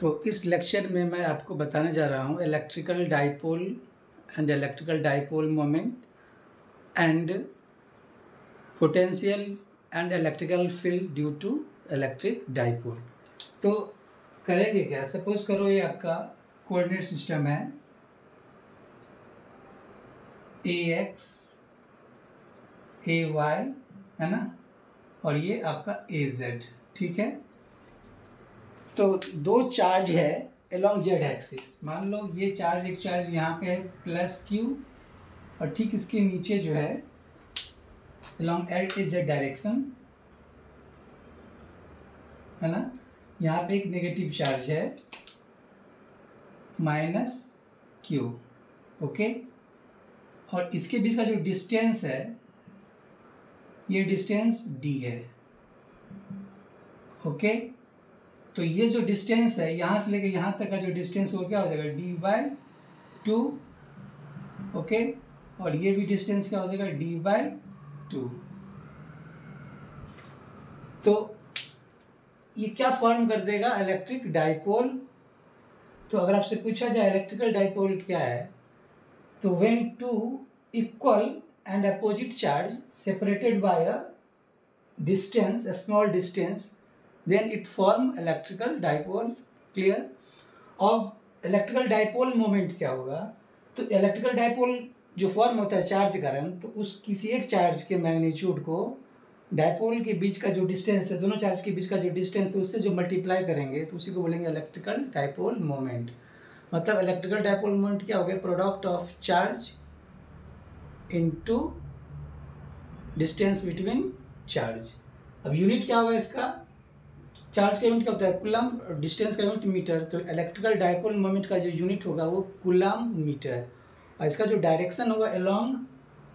तो इस लेक्चर में मैं आपको बताने जा रहा हूँ electrical dipole and electrical dipole moment and potential and electrical field due to electric dipole. तो करेंगे क्या, सपोज करो ये आपका कोऑर्डिनेट सिस्टम है AX AY है ना, और ये आपका AZ, ठीक है। तो दो चार्ज है अलोंग जेड एक्सिस। मान लो ये चार्ज, एक चार्ज यहाँ पे है प्लस Q, और ठीक इसके नीचे जो है अलोंग एज डायरेक्शन है ना, यहाँ पे एक नेगेटिव चार्ज है -Q, ओके। और इसके बीच का जो डिस्टेंस है ये डिस्टेंस D है, ओके। तो ये जो डिस्टेंस है यहाँ से लेकर यहाँ तक का जो डिस्टेंस वो क्या हो जाएगा D/2, ओके। और ये भी डिस्टेंस क्या हो जाएगा D/2। तो ये क्या फॉर्म कर देगा, इलेक्ट्रिक डाइपोल। तो अगर आपसे पूछा जाए इलेक्ट्रिकल डाइपोल क्या है, तो when two equal and opposite charge separated by a distance, a small distance, then it form electrical dipole, clear। और इलेक्ट्रिकल डाइपोल मोमेंट क्या होगा, तो इलेक्ट्रिकल डाइपोल जो फॉर्म होता है चार्ज के कारण, तो उस किसी एक चार्ज के मैग्नीट्यूड को डाइपोल के बीच का जो डिस्टेंस है, दोनों चार्ज के बीच का जो डिस्टेंस है उससे जो मल्टीप्लाई करेंगे तो उसी को बोलेंगे इलेक्ट्रिकल डाइपोल मोमेंट। मतलब इलेक्ट्रिकल डाइपोल मोमेंट क्या हो गया, product of charge into distance between charge. अब यूनिट क्या होगा इसका, चार्ज का यूनिट क्या होता है कूलम, डिस्टेंस का यूनिट मीटर। तो इलेक्ट्रिकल डाइपोल मोमेंट का जो यूनिट होगा वो कूलम मीटर, और इसका जो डायरेक्शन होगा along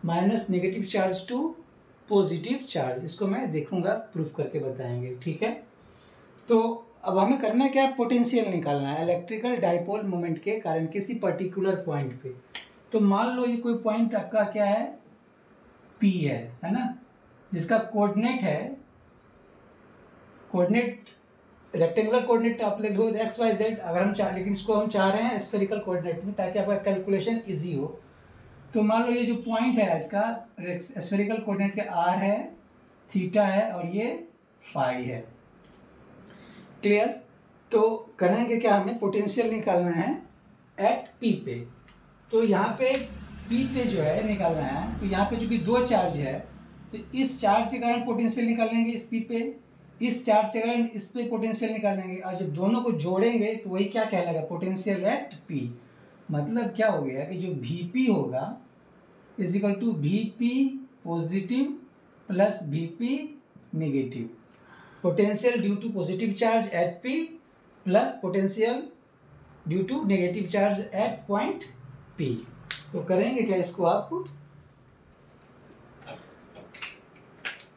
minus negative charge to positive charge. इसको मैं देखूंगा, प्रूफ करके बताएंगे, ठीक है। तो अब हमें करना क्या है, पोटेंशियल निकालना है इलेक्ट्रिकल डाइपोल मोमेंट के कारण किसी पर्टिकुलर पॉइंट पे। तो मान लो ये कोई पॉइंट आपका क्या है P है ना, जिसका कोऑर्डिनेट है, कोऑर्डिनेट रेक्टेंगुलर कोऑर्डिनेट आप ले लो XYZ। अगर हम चाह, लेकिन इसको हम चाह रहे हैं स्फेरिकल कोऑर्डिनेट में ताकि आपका कैलकुलेशन इजी हो। तो मान लो ये जो पॉइंट है इसका स्फेरिकल कोऑर्डिनेट के R है, थीटा है, और ये फाई है, क्लियर। तो करेंगे क्या, हमें पोटेंशियल निकालना है एट P पे। तो यहाँ पे P पे जो है निकालना है, तो यहाँ पे चूंकि दो चार्ज है तो इस चार्ज के कारण पोटेंशियल निकालेंगे इस P पे, इस चार्ज के कारण इस पे पोटेंशियल निकालेंगे, और जब दोनों को जोड़ेंगे तो वही क्या कहलाएगा, पोटेंशियल एट P। मतलब क्या हो गया कि जो Vp होगा is equal to Vp positive plus Vp negative, potential due to positive charge at P plus potential due to negative charge at point P। तो करेंगे क्या, इसको आपको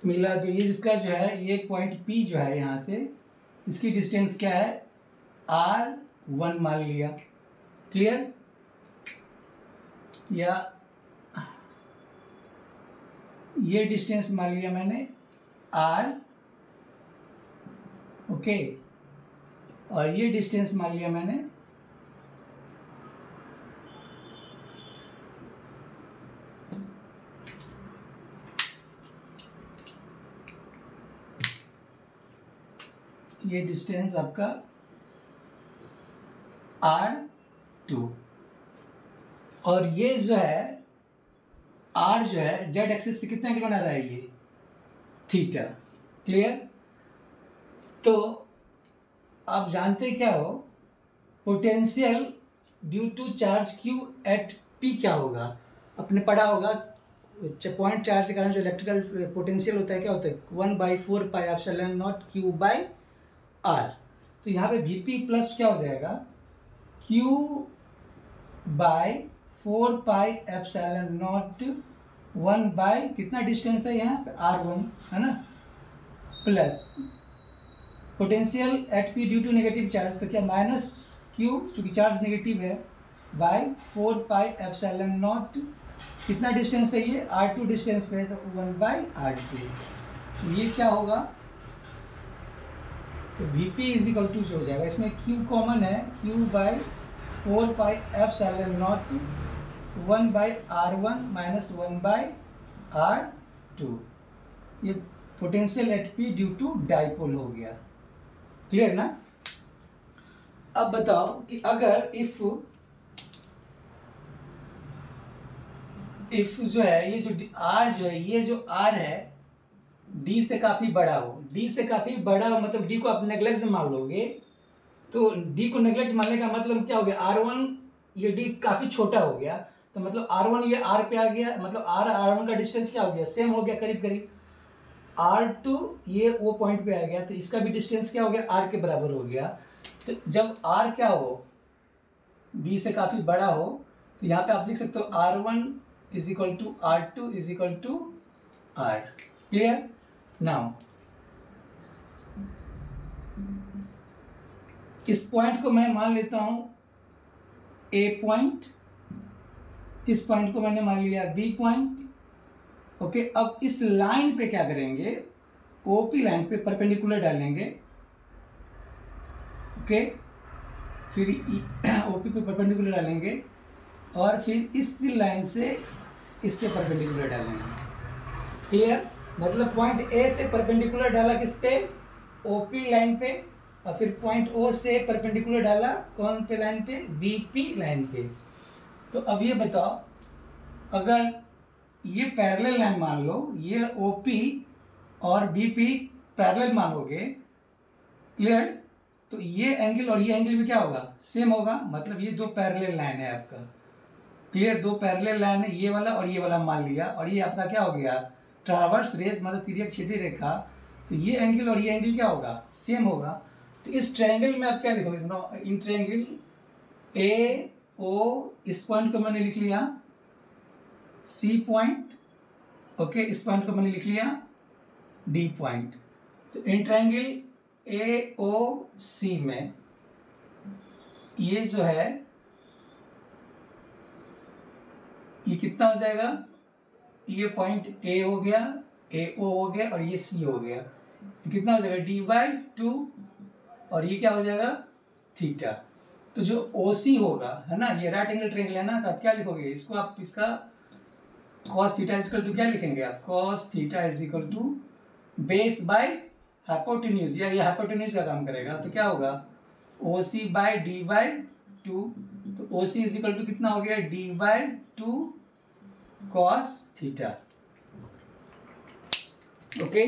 मिला। तो ये जिसका जो है ये पॉइंट P जो है यहाँ से, इसकी डिस्टेंस क्या है R1 मान लिया, क्लियर। या ये डिस्टेंस मान लिया मैंने R, ओके, और ये डिस्टेंस मान लिया मैंने ये डिस्टेंस आपका R2, और ये जो है R जो है जेड एक्सिस से कितना एंगल बना रहा है, ये थीटा, क्लियर। तो आप जानते क्या हो, potential due to charge Q at P क्या होगा, अपने पढ़ा होगा। पॉइंट चार्ज के कारण जो इलेक्ट्रिकल पोटेंशियल होता है क्या होता है 1/4 पाई एप्सिलॉन नॉट Q/R। तो यहाँ पे Vp प्लस क्या हो जाएगा Q/4 pi epsilon naught 1 by कितना डिस्टेंस है यहाँ पे R1 है ना, plus potential at P due to negative charge, तो क्या -Q चूँकि चार्ज नेगेटिव है बाई 4 पाई एप्सिलॉन नॉट, कितना डिस्टेंस है ये R2 डिस्टेंस पे है, तो 1/R2। तो ये क्या होगा तो V P is equal to जो हो जाएगा, इसमें क्यू कॉमन है, Q by 4πε0 1/r1 minus 1/r2। ये potential at P due to dipole हो गया। क्लियर ना? अब बताओ कि अगर इफ जो है ये जो आर जो है, ये जो आर है डी से काफी बड़ा हो, डी से काफी बड़ा हो मतलब डी को आप नेग्लेक्ट से मान लोगे, तो डी को नेग्लेक्ट मानने का मतलब क्या हो गया, R1 ये डी काफी छोटा हो गया, तो मतलब R1 ये R पे आ गया, मतलब R1 का डिस्टेंस क्या हो गया, सेम हो गया करीब करीब। R2 ये वो पॉइंट पे आ गया, तो इसका भी डिस्टेंस क्या हो गया, R के बराबर हो गया। तो जब R क्या हो, B से काफी बड़ा हो, तो यहाँ पे आप लिख सकते हो R1 is equal to R2 is equal to R। Clear? Now इस पॉइंट को मैं मान लेता हूं ए पॉइंट, इस पॉइंट को मैंने मान लिया बी पॉइंट। ओके, अब इस लाइन पे क्या करेंगे, ओपी लाइन पे परपेंडिकुलर डालेंगे। ओके, फिर ओपी पे परपेंडिकुलर डालेंगे और फिर इस लाइन से इसके परपेंडिकुलर डालेंगे। क्लियर? मतलब पॉइंट ए से परपेंडिकुलर डाला किस पे, ओपी लाइन पे, और फिर पॉइंट ओ से परपेंडिकुलर डाला कौन पे लाइन पे, बीपी लाइन पे। तो अब ये बताओ, अगर ये पैरेलल लाइन मान लो, ये ओपी और बीपी पैरेलल मानोगे, क्लियर, तो ये एंगल और ये एंगल भी क्या होगा, सेम होगा। मतलब ये दो पैरेलल लाइन है आपका। क्लियर? दो पैरेलल लाइन है, ये वाला और ये वाला मान लिया, और ये आपका क्या हो गया, ट्रावर्स रेस मतलब तिर्यक क्षैतिज रेखा। तो ये एंगल और ये एंगल क्या होगा, सेम होगा। तो इस ट्रायंगल में आप क्या लिखोगे, इन ट्रायंगल ए ओ, इस पॉइंट को मैंने लिख लिया सी पॉइंट। ओके, इस पॉइंट को मैंने लिख लिया डी पॉइंट। तो इन ट्रायंगल ए ओ सी में ये जो है ये कितना हो जाएगा, ये पॉइंट ए हो गया, ए ओ हो गया, और ये सी हो गया। ये कितना हो जाएगा, d/2, और ये क्या हो जाएगा, थीटा। तो जो ओ सी होगा, है ना, ये राइट एंगल ट्रायंगल है ना, तो आप क्या लिखोगे, इसको आप इसका cos theta is equal to क्या लिखेंगे आप, cos theta is equal to base by hypotenuse, या ये हाइपोटेन्यूज का काम करेगा। तो क्या होगा, ओ सी बाय d/2। तो O C is equal to कितना हो गया, d/2 cos थीटा। ओके,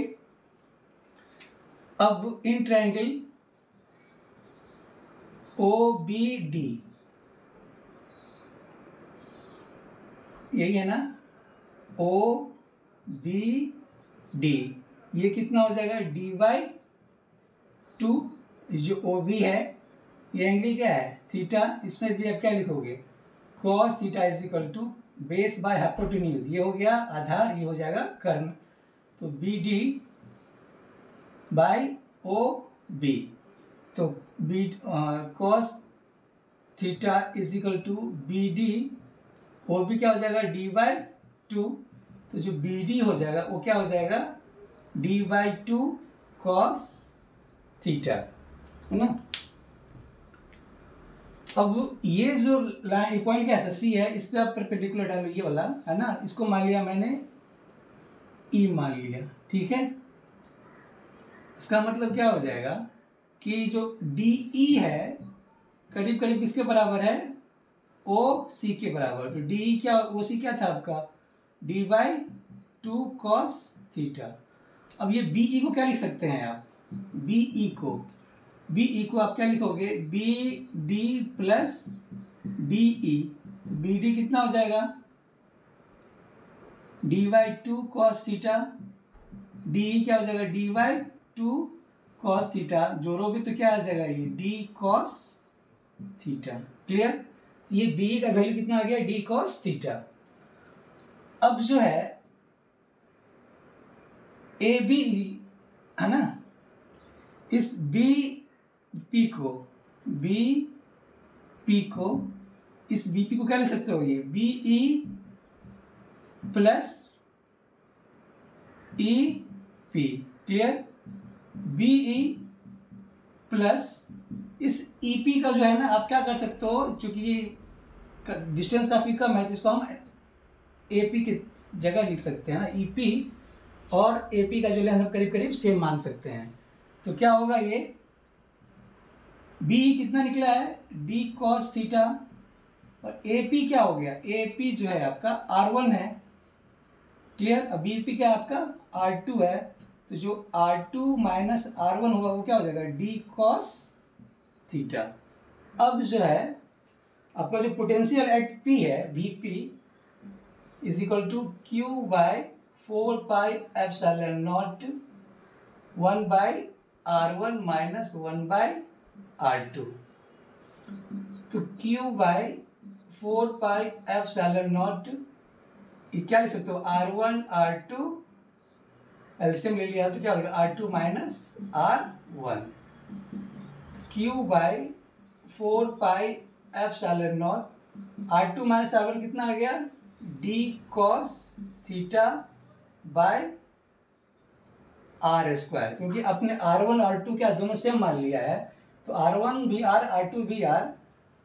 अब in triangle O B D, यही है ना, ओ बी डी, ये कितना हो जाएगा, d/2। जो ओ बी है, ये एंगल क्या है, थीटा। इसमें भी आप क्या लिखोगे, cos theta is equal to base by hypotenuse, ये हो गया आधार, ये हो जाएगा कर्ण। तो B D by O B, तो B cos theta is equal to B D, O B क्या हो जाएगा, d/2। तो जो बी डी हो जाएगा वो क्या हो जाएगा, d/2 cos थीटा, है ना। अब ये जो लाइन पॉइंट क्या है, सी है, इस पे आप परपेंडिकुलर डालो, ये वाला है ना, इसको मान लिया मैंने ई मान लिया। ठीक है, इसका मतलब क्या हो जाएगा कि जो डी ई है करीब करीब किसके बराबर है, ओ सी के बराबर। तो डी ई क्या, ओ सी क्या था आपका, d/2 cos थीटा। अब ये बी ई को क्या लिख सकते हैं आप, बी ई को आप क्या लिखोगे, B D plus D E. B D कितना हो जाएगा, d/2 cos theta, D E क्या हो जाएगा, d/2 cos थीटा। जोड़ोगे तो क्या आ जाएगा, ये d cos थीटा। क्लियर? ये बी का वैल्यू कितना आ गया, d cos थीटा। अब जो है ए बी, है ना, इस बी पी को इस बी पी को क्या लिख सकते हो, ये B E plus E P. Clear? B E plus इस ईपी का जो है ना, आप क्या कर सकते हो, चूंकि ये डिस्टेंस काफ़ी कम है तो इसको हम एपी की जगह लिख सकते हैं ना, ईपी और एपी का जो लेंथ हम करीब करीब सेम मान सकते हैं। तो क्या होगा, ये बी कितना निकला है, डी कॉस थीटा, और एपी क्या हो गया, एपी जो है आपका R1 है, क्लियर। अब बीपी क्या है आपका R2 है, तो जो R2 माइनस R1 होगा वो क्या हो जाएगा, डी कॉस थीटा। अब जो है आपका जो पोटेंशियल एट पी है, V P is equal to Q by 4πε0 1 by R1 minus 1 by R2। तो क्यू बाय 4πε0 क्या लिख सकते हो, R1 R2 एलसीएम ले लिया तो क्या होगा, R2 minus R1, Q by 4πε0 R2 minus R1 कितना आ गया, D cos theta bye R square, क्योंकि अपने R1 R2 क्या दोनों सेम मान लिया है, तो R1 भी R R2 भी R,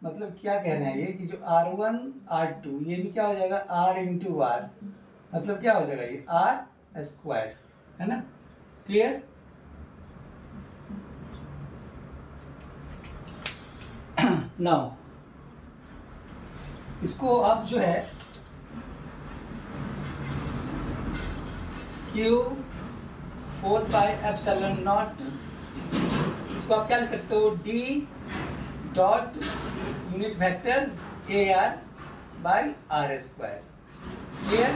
मतलब क्या कह रहे हैं ये कि जो R1 R2 ये भी क्या हो जाएगा R इंटू R, मतलब क्या हो जाएगा ये R स्क्वायर, है ना, क्लियर। नाउ इसको आप जो है Q 4πε0, इसको आप क्या लिख सकते हो, D dot unit vector AR by R square, clear.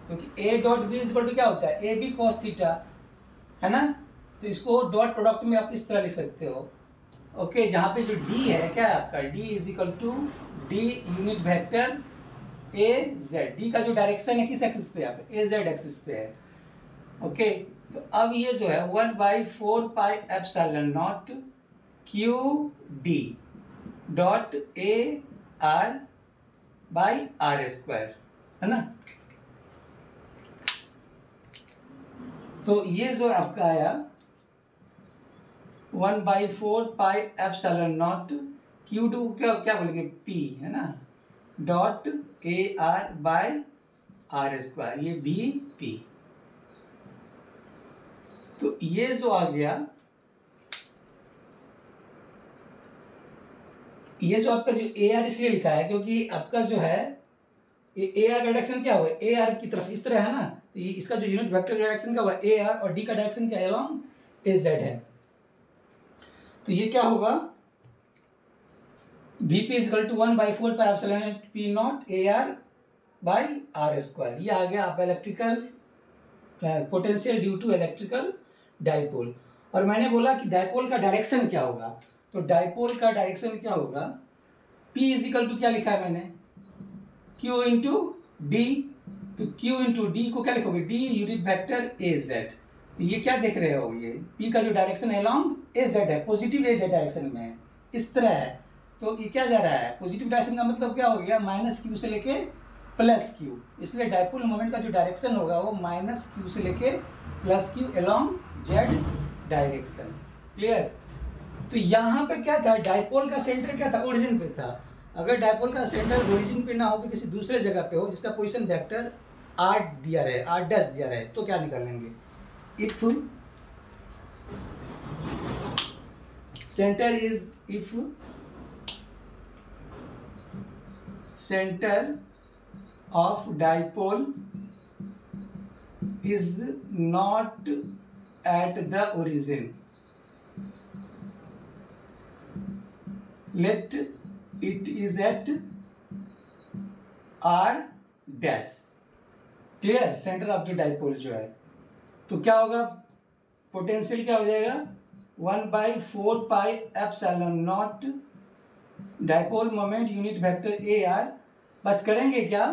क्योंकि A डॉट बी इज क्या होता है, ए बी कॉस थीटा, है ना, तो इसको डॉट प्रोडक्ट में आप इस तरह लिख सकते हो, ओके। जहाँ पे जो D है क्या है आपका, D is equal to D unit vector A Z, D का जो डायरेक्शन है किस एक्सिस पे, आप ए जेड एक्सिस पे है, ओके। तो अब ये जो है 1/4πε0 Q D dot A R by R square, है ना। तो ये जो आपका आया 1/4πε0 क्यू डू क्या क्या बोलेंगे, पी, है ना, dot A R by R square, ये बी पी। तो ये जो आ गया, ये जो आपका जो ए आर इसलिए लिखा है क्योंकि आपका जो है ये ए आर का डायरेक्शन क्या हुआ, ए आर की तरफ इस तरह है ना, तो ये इसका जो यूनिट वेक्टर डायरेक्शन क्या हुआ ए आर, और डी का डायरेक्शन क्या है अलोंग ए जेड है। तो ये क्या होगा, Vp is equal to 1/4πε0 P naught A R by R square. ये आ गया आप electrical potential due to electrical dipole. और मैंने बोला कि डाइपोल का डायरेक्शन क्या होगा, तो डाइपोल का डायरेक्शन क्या होगा, P इज इक्वल टू क्या लिखा है मैंने, Q इंटू डी। तो Q इंटू डी को क्या लिखोगे, D unit vector A Z. तो ये क्या देख रहे हो, ये P का जो डायरेक्शन है अलॉन्ग ए जेड है, पॉजिटिव ए जेड डायरेक्शन में है, इस तरह है। तो ये क्या जा रहा है, पॉजिटिव डायरेक्शन का मतलब क्या हो गया, माइनस क्यू से लेके प्लस क्यू, इसलिए डाइपोल मोमेंट का जो डायरेक्शन होगा वो माइनस क्यू से लेके plus Q along Z direction, clear. तो यहाँ पे क्या था, डाइपोल का सेंटर क्या था, ओरिजिन पे था। अगर डाइपोल का सेंटर ओरिजिन पे ना हो, किसी दूसरे जगह पे हो जिसका पोजीशन वेक्टर r दिया रहे, r डैश दिया रहे, तो क्या निकालेंगे, if centre is, if center of dipole is not at the origin, let it is at r dash, clear. Centre of the dipole जो है, तो क्या होगा, पोटेंशियल क्या हो जाएगा 1/4πε0 dipole moment unit vector A R. बस करेंगे क्या,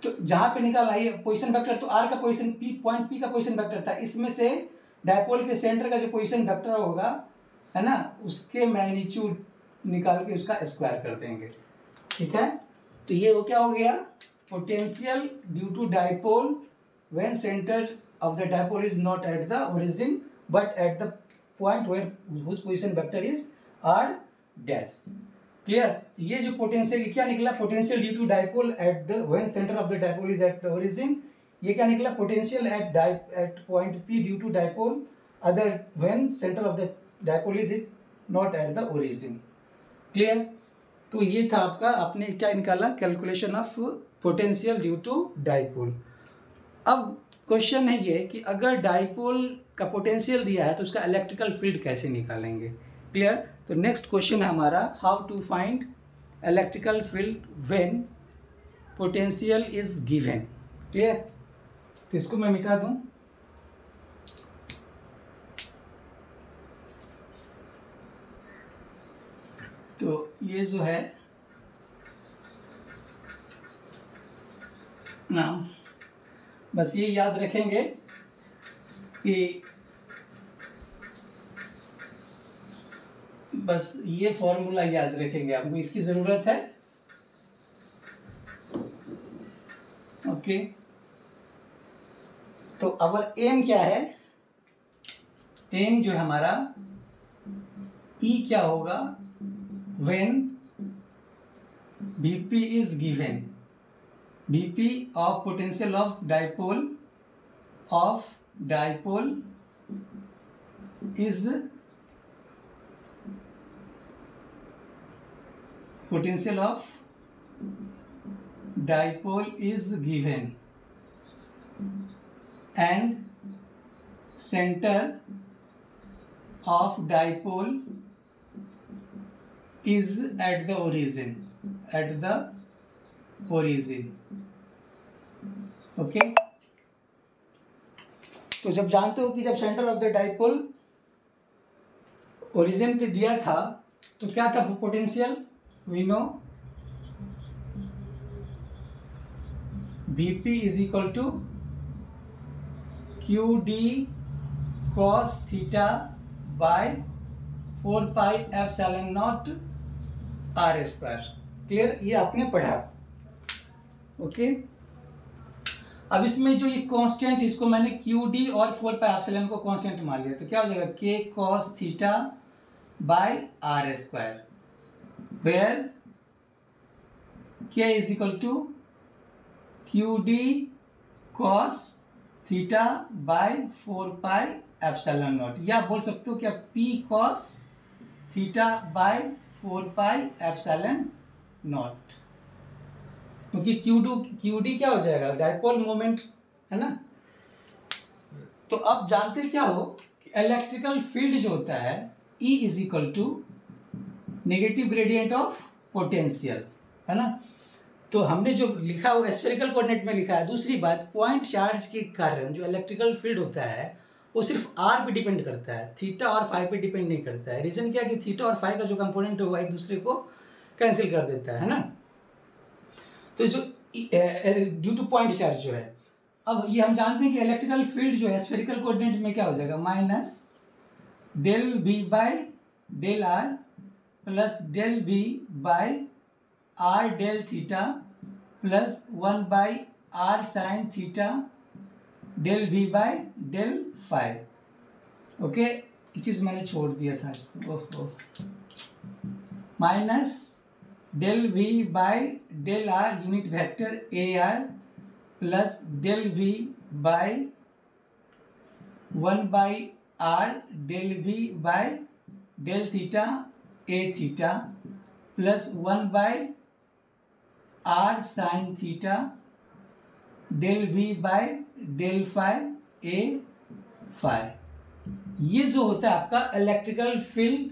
तो जहां पे निकाला ये पोजीशन वेक्टर, तो आर का पोजीशन पी, पॉइंट पी का पोजीशन वेक्टर था, इसमें से डाइपोल के सेंटर का जो पोजीशन वेक्टर होगा, है ना, उसके मैग्नीट्यूड निकाल के उसका स्क्वायर कर देंगे, ठीक है। तो ये क्या हो गया, potential due to dipole when centre of the dipole is not at the origin but at the point where whose position vector is r dash. Clear? ये जो पोटेंशियल क्या निकला, potential due to dipole at the when centre of the dipole is at the origin. ये क्या निकला, potential at point P due to dipole other when centre of the dipole is not at the origin. Clear? तो ये था आपका, आपने क्या निकाला, calculation of potential due to dipole. अब क्वेश्चन है ये कि अगर डाइपोल का पोटेंशियल दिया है तो उसका इलेक्ट्रिकल फील्ड कैसे निकालेंगे. क्लियर? तो नेक्स्ट क्वेश्चन है हमारा, how to find electrical field when potential is given. Clear? तो इसको मैं मिटा दूं. तो ये जो है ना, बस ये याद रखेंगे कि बस ये फॉर्मूला याद रखेंगे, आपको इसकी ज़रूरत है. ओके, तो अवर एम क्या है, एम जो है हमारा ई क्या होगा, when Vp is given, Vp of potential of dipole is potential of dipole is given and center of dipole is at the origin. Okay. तो जब जानते हो कि जब centre of the dipole origin पे दिया था तो क्या था potential, we know Vp is equal to Q D cos theta by 4 pi epsilon naught R square. Clear? ये आपने पढ़ा. ओके. अब इसमें जो ये कांस्टेंट, इसको मैंने क्यू डी और 4 पाई एप्सिलॉन को कांस्टेंट मान लिया, तो क्या हो जाएगा, K cos theta by R square, where K is equal to Q D cos theta by 4 pi epsilon naught, या बोल सकते हो क्या, P cos theta by 4 pi epsilon naught, क्योंकि क्यू डी क्या हो जाएगा, डाइपोल मोमेंट है ना. तो अब जानते क्या हो कि इलेक्ट्रिकल फील्ड जो होता है E is equal to negative gradient of potential, है ना. तो हमने जो लिखा वो स्फेरिकल कोऑर्डिनेट में लिखा है. दूसरी बात, पॉइंट चार्ज के कारण जो इलेक्ट्रिकल फील्ड होता है वो सिर्फ आर पे डिपेंड करता है, थीटा और फाई पे डिपेंड नहीं करता है. रीजन क्या कि थीटा और फाई का जो कंपोनेंट है वो एक दूसरे को कैंसिल कर देता है ना. तो जो ड्यू टू पॉइंट चार्ज जो है, अब ये हम जानते हैं कि इलेक्ट्रिकल फील्ड जो है स्फेरिकल कोऑर्डिनेट में क्या हो जाएगा, minus del B by del R plus del B by R del theta plus 1 by R sine theta del B by del phi. Okay, ये चीज़ मैंने छोड़ दिया था इसको, ओहो, minus del V by del R unit vector A R plus del V by 1 by R del V by del theta A theta plus 1 by R sine theta del V by del phi A phi. ये जो होता है आपका electrical field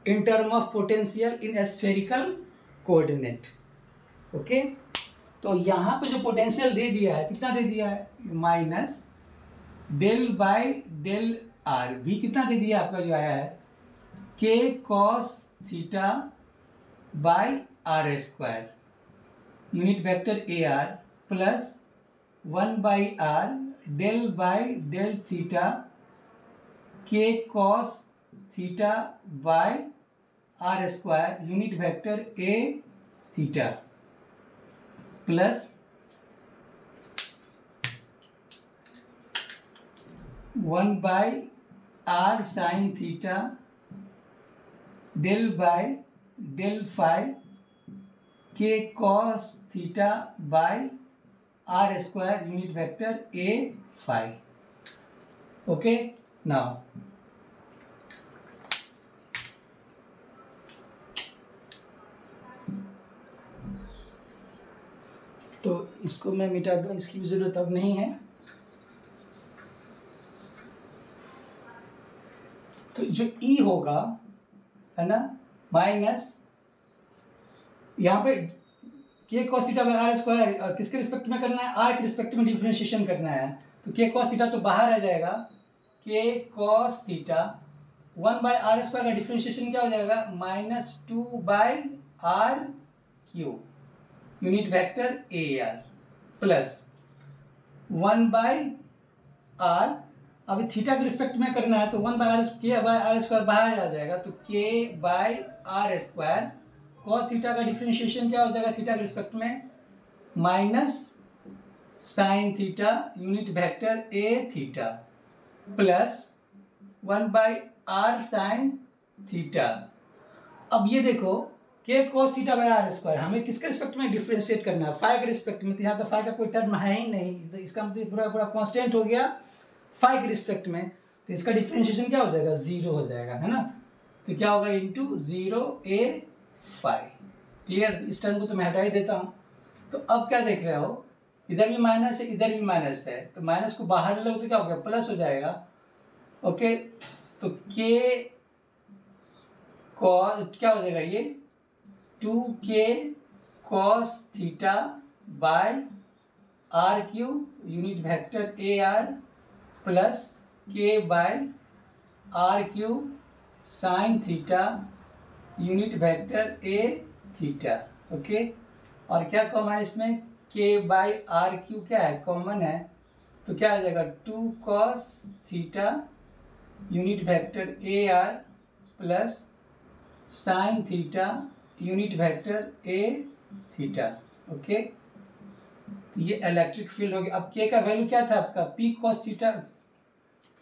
in term of potential in spherical coordinate. Okay, तो यहाँ पे जो potential दे दिया है, कितना दे दिया है, minus del by del R, भी कितना दे दिया आपका जो आया है, K cos theta by R square unit vector A R plus 1 by R del by del theta K cos theta by R square unit vector A theta plus 1 by R sine theta del by del phi K cos theta by R square unit vector A phi. Okay, now तो इसको मैं मिटा दूं, इसकी भी जरूरत अब नहीं है. तो जो ई होगा है ना माइनस यहाँ पे K cos theta by R square, और किसके रिस्पेक्ट में करना है, आर के रिस्पेक्ट में डिफरेंशिएशन करना है. तो के कॉस थीटा तो बाहर आ जाएगा, K cos theta 1 by R square का डिफरेंशिएशन क्या हो जाएगा, -2 by R cube unit vector A R plus 1 by R. अभी थीटा के रिस्पेक्ट में करना है तो 1 बाय आर स्क्वायर बाहर आ जाएगा, तो K by R square cos theta का डिफरेंशिएशन क्या हो जाएगा थीटा के रिस्पेक्ट में, minus sine theta unit vector A theta plus 1 by R sine theta. अब ये देखो K cos theta by R square हमें किसके रिस्पेक्ट में डिफरेंशिएट करना है, फाई के रिस्पेक्ट में. तो यहाँ तो फाई का कोई टर्म है ही नहीं, तो इसका मतलब पूरा पूरा कांस्टेंट हो गया फाई के रिस्पेक्ट में. तो इसका डिफरेंशिएशन क्या हो जाएगा, 0 हो जाएगा, है ना. तो क्या होगा, इंटू 0 ए फाई. क्लियर. इस टर्म को तो मैं हटा ही देता हूँ. तो अब क्या देख रहे हो, इधर भी माइनस है इधर भी माइनस है, तो माइनस को बाहर लो तो क्या हो गया, प्लस हो जाएगा. ओके, तो के कॉस क्या हो जाएगा, ये 2k cos theta by R cube unit vector A R plus K by R cube sine theta unit vector A theta. Okay, और क्या कॉमन है इसमें, के बाय आर क्यू क्या है, कॉमन है. तो क्या आ जाएगा, 2 cos theta unit vector A R plus sine theta unit vector A theta. Okay, तो ये इलेक्ट्रिक फील्ड हो गया. अब के का वैल्यू क्या था आपका, पी कॉस थीटा,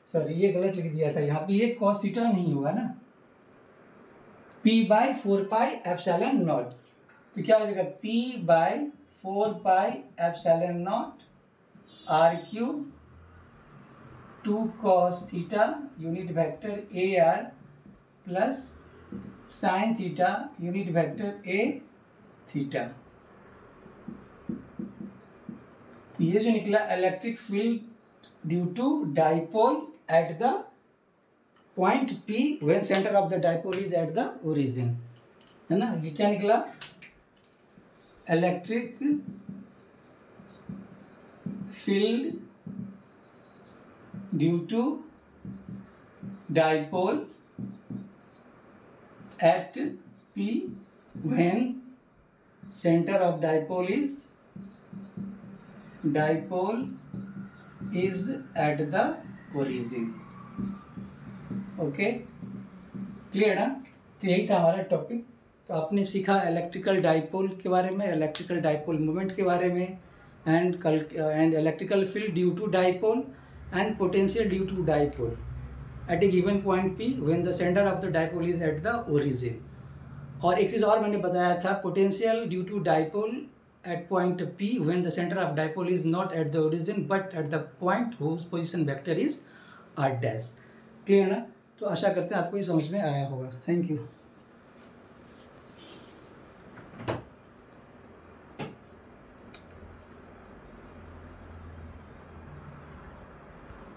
सॉरी ये गलत लिख दिया था यहाँ पे, ये कॉस थीटा नहीं होगा ना, p by 4 pi epsilon naught. तो क्या हो जाएगा, p by 4 pi epsilon naught R cube 2 cos theta unit vector A R plus sine theta unit vector A theta. तो ये जो निकला electric field due to dipole at the point P when center of the dipole is at the origin, है ना. ये क्या निकला, electric field due to dipole at P when center of dipole is at the origin. Okay, clear ना. तो यही था हमारा टॉपिक. तो आपने सीखा इलेक्ट्रिकल डाइपोल के बारे में, इलेक्ट्रिकल डाइपोल मोमेंट के बारे में, and electrical field due to dipole and potential due to dipole at a given point P when the centre of the dipole is at the origin. और एक चीज़ और मैंने बताया था, potential due to dipole at point P when the centre of dipole is not at the origin but at the point whose position vector is r dash. Clear ना. तो आशा करते हैं आपको ये समझ में आया होगा. Thank you.